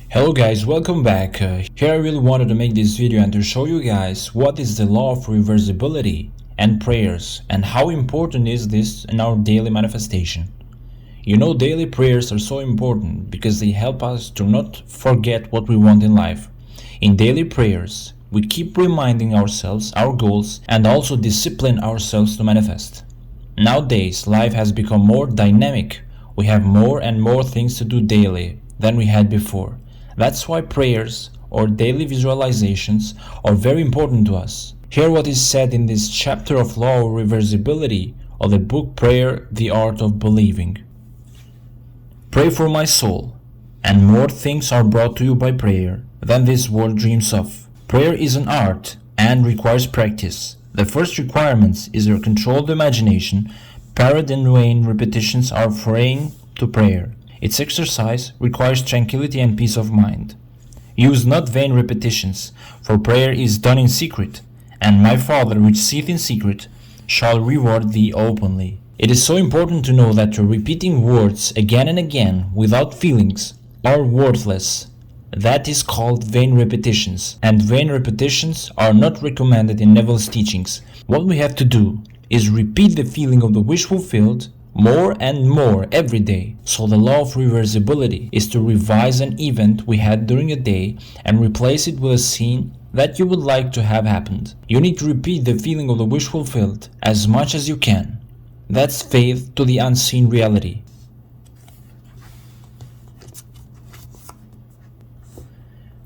Hello guys, welcome back. Here I really wanted to make this video and to show you guys what is the law of reversibility and prayers and how important is this in our daily manifestation. You know, daily prayers are so important because they help us to not forget what we want in life. In daily prayers, we keep reminding ourselves our goals and also discipline ourselves to manifest. Nowadays, life has become more dynamic. We have more and more things to do daily than we had before. That's why prayers or daily visualizations are very important to us. Hear what is said in this chapter of Law of Reversibility of the book Prayer, the Art of Believing. Pray for my soul, and more things are brought to you by prayer than this world dreams of. Prayer is an art and requires practice. The first requirement is a controlled imagination. Parrot and vain repetitions are foreign to prayer. Its exercise requires tranquility and peace of mind. Use not vain repetitions, for prayer is done in secret, and my Father which seeth in secret shall reward thee openly. It is so important to know that your repeating words again and again without feelings are worthless. That is called vain repetitions, and vain repetitions are not recommended in Neville's teachings. What we have to do is repeat the feeling of the wish fulfilled more and more every day. So the law of reversibility is to revise an event we had during a day and replace it with a scene that you would like to have happened. You need to repeat the feeling of the wish fulfilled as much as you can. That's faith to the unseen reality.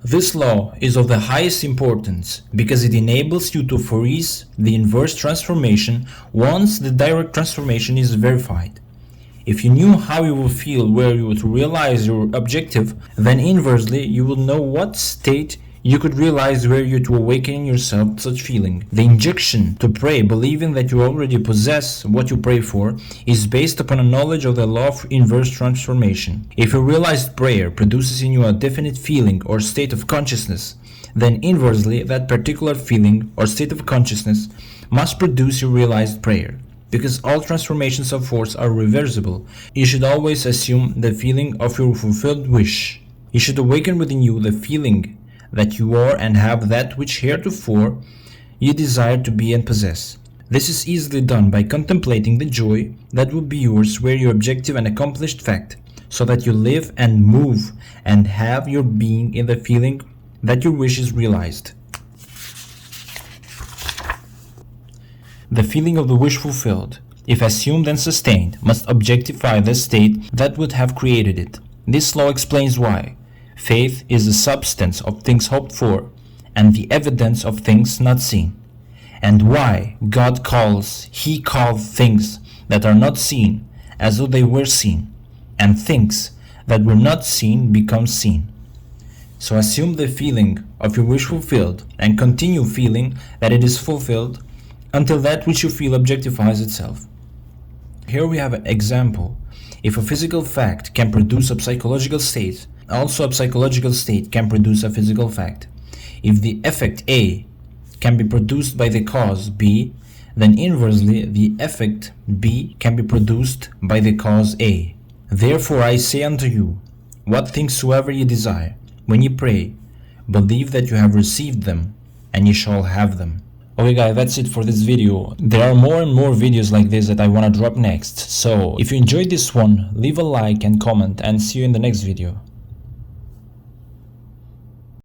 This law is of the highest importance because it enables you to freeze the inverse transformation once the direct transformation is verified. If you knew how you would feel were you to realize your objective, then inversely you will know what state you could realize were you to awaken yourself to such feeling. The injunction to pray believing that you already possess what you pray for is based upon a knowledge of the law of inverse transformation. If a realized prayer produces in you a definite feeling or state of consciousness, then inversely that particular feeling or state of consciousness must produce your realized prayer. Because all transformations of force are reversible, you should always assume the feeling of your fulfilled wish. You should awaken within you the feeling that you are and have that which heretofore you desire to be and possess. This is easily done by contemplating the joy that will be yours were your objective an accomplished fact, so that you live and move and have your being in the feeling that your wish is realized. The feeling of the wish fulfilled, if assumed and sustained, must objectify the state that would have created it. This law explains why faith is the substance of things hoped for and the evidence of things not seen, and why God He called things that are not seen as though they were seen, and things that were not seen become seen. So assume the feeling of your wish fulfilled and continue feeling that it is fulfilled until that which you feel objectifies itself. Here we have an example. If a physical fact can produce a psychological state, also a psychological state can produce a physical fact. If the effect A can be produced by the cause B, then inversely the effect B can be produced by the cause A. Therefore I say unto you, what things soever ye desire, when ye pray, believe that you have received them, and ye shall have them. Okay guys, that's it for this video. There are more and more videos like this that I want to drop next. So if you enjoyed this one, leave a like and comment, and see you in the next video.